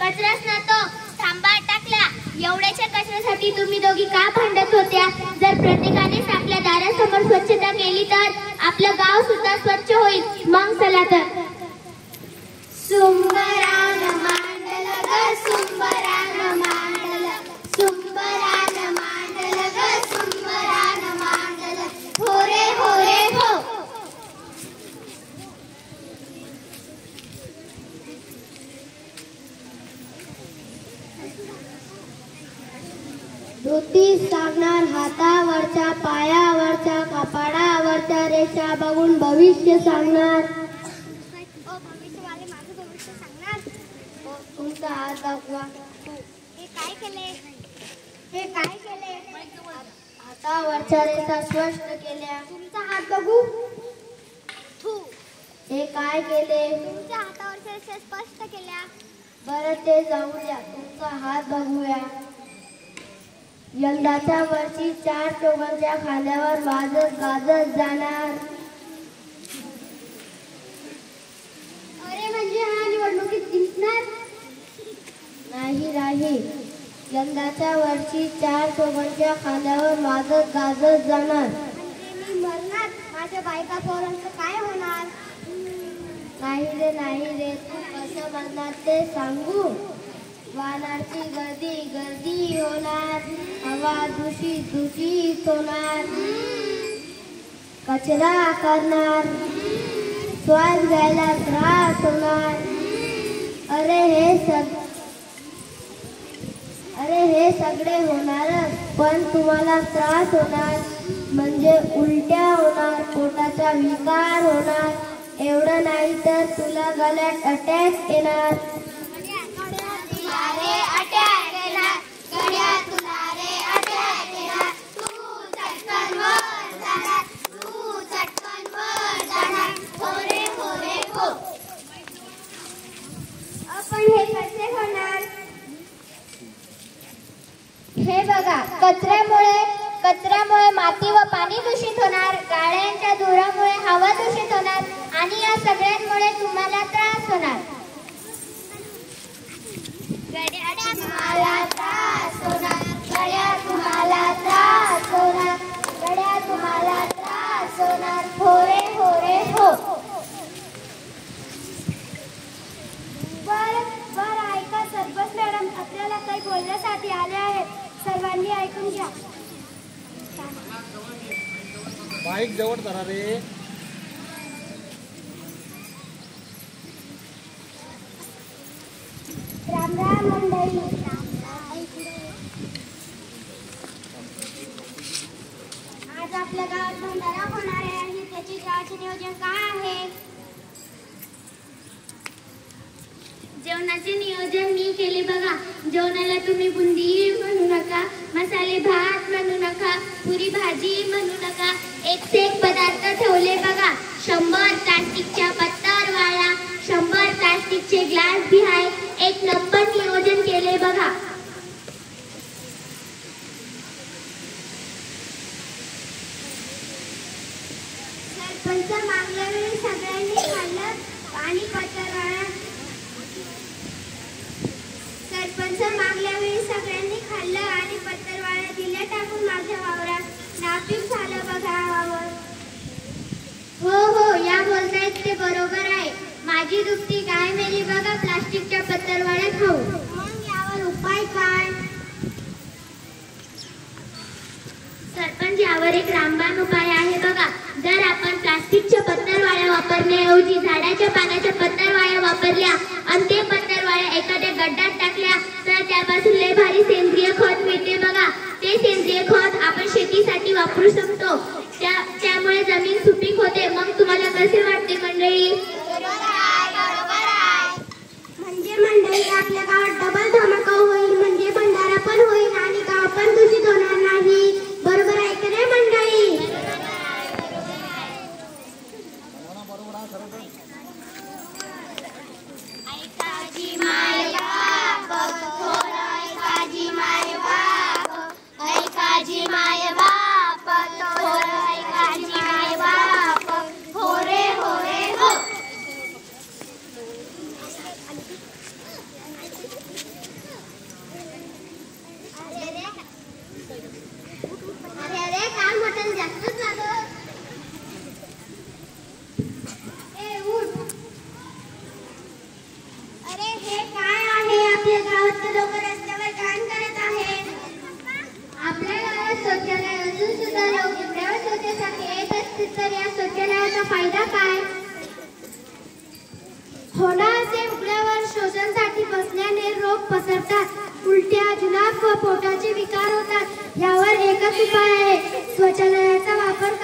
कचराच ना तो थांबा टाकला. एवढ्याच्या कचऱ्यासाठी तुम्ही दोघी का भांडत होत्या? जर प्रत्येकानेच आपल्या दारासमोर स्वच्छता केली तर आपलं गाव सुद्धा स्वच्छ होईल. मग चला तर. सुंबरान मांडल ग सुंबरान मांडल, सुंबरान मांडल ग सुंबरान मांडल, हो रे हो रे हो. धोती सांगणार हातावरच्या पायावरच्या कपाडावरच्या रेषा बघून भविष्य सांगणार. तुमचा हात दाखवा. हे काय केले? हे काय केले? हातावरच्या रेषा स्पष्ट केल्या. तुमचा हात बघू. हे काय केले? तुमच्या हातावरच्या रेषा स्पष्ट केल्या. बरं ते जाऊ द्या, तुमचा हात बघूया. यंदाच्या वर्षी 4 चौघांच्या खांद्यावर वाजत गाजत जाणार. अरे म्हणजे हा निवडणुकीत जिंकणार? नाही, यंदाच्या वर्षी 4 चौघांच्या खांद्यावर वाजत गाजत जाणार. म्हणजे मी मरणार? माझ्या बायका पोरांचं काय होणार? नाही रे, तू कसं म्हणणार ते सांगू. वाहनांची गर्दी होणार, हवा दूषित होणार, कचरा करणार, श्वास घ्यायला त्रास होणार. अरे हे सगळे होणारच, पण तुम्हाला त्रास होणार म्हणजे उलट्या होणार, पोटाचा विकार होणार. एवढं नाही तर तुला गळ्यात अटॅक येणार. पण हे कसे होणार? हे बघा, कचऱ्यामुळे माती व पाणी दूषित होणार, गाड्यांच्या धुरामुळे हवा दूषित होणार आणि या सगळ्यांमुळे तुम्हाला त्रास होणार. तुम्हाला त्रास होणार, तुम्हाला त्रास होणार, तुम्हाला त्रास होणार, हो रे हो रे हो. बरं ऐका, सरपंच मॅडम आपल्याला काही बोलण्यासाठी आले आहेत. सर्वांनी ऐकून घ्या. माईक जवळ धरा रे. राम राम मंडळी. आज आपल्या गावात भंडारा होणार आहे आणि त्याचे गावाचे नियोजन काय आहे? जेवणाचे नियोजन मी केले बघा. जेवणाला तुम्ही बुंदी म्हणू नका, मसाले भात म्हणू नका, पुरी भाजी म्हणू नका, एक से एक पदार्थ ठेवले बघा. 100 प्लास्टिकच्या पत्तरवाळ्या, 100 प्लास्टिकचे ग्लास बी आहे. एक नंबर नियोजन केले बघा. सरपंच मागल्या वेळी सगळ्यांनी खाल्लं आणि पत्तरवाळ्या. सरपंच मागल्या वेळी सगळ्यांनी खाल्लं आणि पत्तरवाळ्या दिल्या टाकून माझ्या वावरात. नापीक झालं बघा वावर. हो या बोलतायत ते बरोबर आहे. माझी दुभती गाय मेली बघा प्लास्टिकच्या पत्तरवाळ्या खाऊन. मग यावर उपाय काय? सरपंच यावर एक रामबाण उपाय आहे बघा. जर आपण प्लास्टिकच्या पत्तरवाळ्या वापरण्याऐवजी झाडाच्या पानाच्या पत्तरवाळ्या वापरल्या आणि ते पत्तरवाळ्या एखाद्या गड्ड्यात टाकल्या तर त्यापासून लय भारी सेंद्रिय खत मिळते बघा. ते सेंद्रिय खत आपण शेतीसाठी वापरू शकतो. त्यामुळे जमीन सुपीक होते. मग तुम्हाला कसे वाटते मंडळी? म्हणजे मंडळी आपल्या गावात डबल धमाका होईल. म्हणजे भंडारा पण होईल आणि गाव पण दूषित होणार नाही. बरोबर आहे का रे मंडळी? ऐकाजी माय बाप, थोर ऐकाजी माय बाप, ऐकाजी माय बाप, थोर ऐकाजी माय बाप, हो रे हो रे हो. असतील तर या शौचालयाचा फायदा काय? होणारे उघड्यावर शोषणासाठी बसल्याने रोग पसरतात, उलट्या, जुलाब व पोटाचे विकार होतात. यावर एकच उपाय आहे, शौचालयाचा वापर